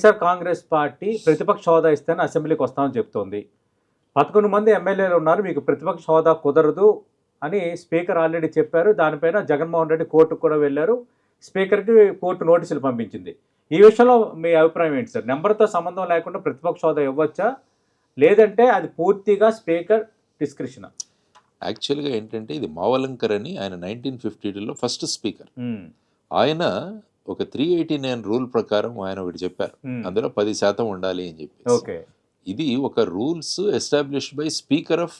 YSR Congress party ప్రతిపక్ష హోదా ఇస్తేనే అసెంబ్లీకి వస్తామని చెప్తోంది. 11 మంది ఎమ్మెల్యేలు ఉన్నారు, మీకు ప్రతిపక్ష హోదా కుదరదు అని స్పీకర్ ఆల్రెడీ చెప్పారు. దానిపైన జగన్మోహన్ రెడ్డి కోర్టుకు కూడా వెళ్ళారు. స్పీకర్కి కోర్టు నోటీసులు పంపించింది. ఈ విషయంలో మీ అభిప్రాయం ఏంటి సార్? నెంబర్తో సంబంధం లేకుండా ప్రతిపక్ష హోదా ఇవ్వచ్చా, లేదంటే అది పూర్తిగా స్పీకర్ డిస్క్రిప్షన్? యాక్చువల్గా ఏంటంటే ఇది మావలంకర్ అని ఆయన 1952లో ఫస్ట్ స్పీకర్. ఆయన ఒక 389 రూల్ ప్రకారం ఆయన ఒకటి చెప్పారు, అందులో 10% ఉండాలి అని చెప్పి. ఇది ఒక rules established by speaker of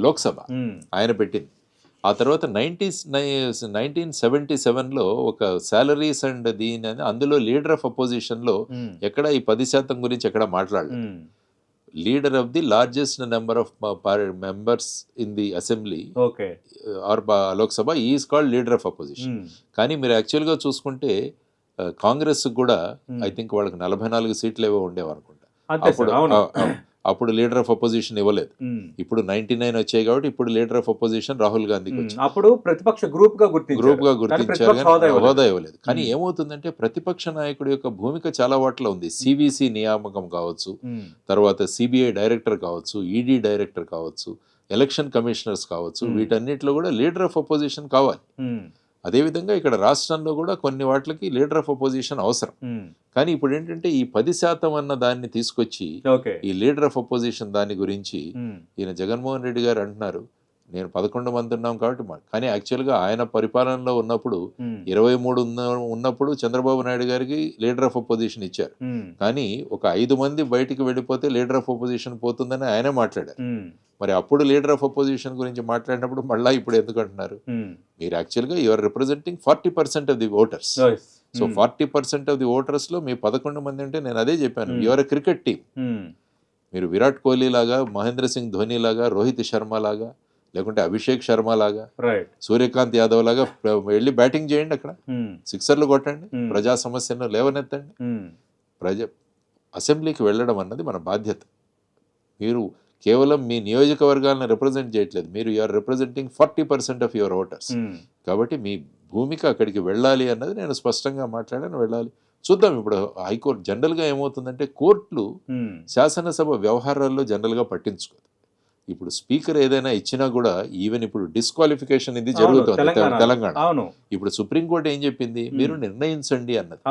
Lok Sabha ఆయన పెట్టింది. ఆ తర్వాత 1977లో ఒక సాలరీస్ అండ్ దీని అందులో లీడర్ ఆఫ్ అపోజిషన్లో ఎక్కడ ఈ 10% గురించి ఎక్కడ మాట్లాడలేదు. Leader of the largest number of members in the assembly or Lok Sabha is called leader of opposition. కానీ మీరు యాక్చువల్గా చూసుకుంటే కాంగ్రెస్ కూడా ఐ థింక్ వాళ్ళకి 44 సీట్లు ఏవో ఉండేవి అనుకుంటా. అప్పుడు లీడర్ ఆఫ్ అపోజిషన్ ఇవ్వలేదు. ఇప్పుడు 99 వచ్చాయి కాబట్టి ఇప్పుడు లీడర్ ఆఫ్ అపోజిషన్ రాహుల్ గాంధీకి వచ్చింది. అప్పుడు ప్రతిపక్ష గ్రూప్ గా గుర్తించారు కానీ హోదా ఇవ్వలేదు. కానీ ఏమవుతుందంటే ప్రతిపక్ష నాయకుడి యొక్క భూమిక చాలా వాటిలో ఉంది. సివిసి నియామకం కావచ్చు, తర్వాత సిబిఐ డైరెక్టర్ కావచ్చు, ఈడీ డైరెక్టర్ కావచ్చు, ఎలక్షన్ కమిషనర్స్ కావచ్చు, వీటన్నిటిలో కూడా లీడర్ ఆఫ్ అపోజిషన్ కావాలి. అదేవిధంగా ఇక్కడ రాష్ట్రంలో కూడా కొన్ని వాటికి లీడర్ ఆఫ్ అపోజిషన్ అవసరం. కానీ ఇప్పుడు ఏంటంటే ఈ 10% అన్న దాన్ని తీసుకొచ్చి ఈ లీడర్ ఆఫ్ అపోజిషన్ దాని గురించి ఈయన జగన్మోహన్ రెడ్డి గారు అంటున్నారు, నేను 11 మంది ఉన్నాం కాబట్టి. కానీ యాక్చువల్గా ఆయన పరిపాలనలో ఉన్నప్పుడు 23 ఉన్నప్పుడు చంద్రబాబు నాయుడు గారికి లీడర్ ఆఫ్ అపోజిషన్ ఇచ్చారు. కానీ ఒక 5 మంది బయటికి వెళ్ళిపోతే లీడర్ ఆఫ్ అపోజిషన్ పోతుందని ఆయనే మాట్లాడారు. మరి అప్పుడు లీడర్ ఆఫ్ అపోజిషన్ గురించి మాట్లాడినప్పుడు మళ్ళీ ఇప్పుడు ఎందుకు అంటున్నారు? మీరు యాక్చువల్గా you are representing 40% of the voters. So 40% of the voters లో మీ 11 మంది అంటే నేను అదే చెప్పాను, యూఆర్ ఎ క్రికెట్ టీమ్. మీరు విరాట్ కోహ్లీ లాగా, మహేంద్ర సింగ్ ధోని లాగా, రోహిత్ శర్మ లాగా, లేకుంటే అభిషేక్ శర్మ లాగా, సూర్యకాంత్ యాదవ్ లాగా వెళ్ళి బ్యాటింగ్ చేయండి, అక్కడ సిక్సర్లు కొట్టండి, ప్రజా సమస్యను లేవనెత్తండి. అసెంబ్లీకి వెళ్ళడం అన్నది మన బాధ్యత. మీరు కేవలం మీ నియోజకవర్గాలను రిప్రజెంట్ చేయట్లేదు, మీరు you are representing 40% of your voters. కాబట్టి మీ భూమిక అక్కడికి వెళ్ళాలి అన్నది నేను స్పష్టంగా మాట్లాడాను, వెళ్ళాలి. చూద్దాం. ఇప్పుడు హైకోర్టు జనరల్గా ఏమవుతుందంటే కోర్టులు శాసనసభ వ్యవహారాల్లో జనరల్గా పట్టించుకోదు. ఇప్పుడు స్పీకర్ ఏదైనా ఇచ్చినా కూడా ఈవెన్ ఇప్పుడు డిస్క్వాలిఫికేషన్ ఇది జరుగుతుంది తెలంగాణ. ఇప్పుడు సుప్రీంకోర్టు ఏం చెప్పింది, మీరు నిర్ణయించండి అన్నది.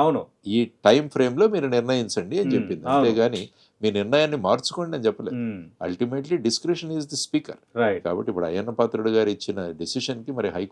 ఈ టైం ఫ్రేమ్ లో మీరు నిర్ణయించండి అని చెప్పింది. అంతేగాని మీ నిర్ణయాన్ని మార్చుకోండి అని చెప్పలేదు. Ultimately discretion is the speaker. కాబట్టి ఇప్పుడు అయ్యన్న పాత్రుడు గారు ఇచ్చిన డెసిషన్ కి మరి హైకోర్టు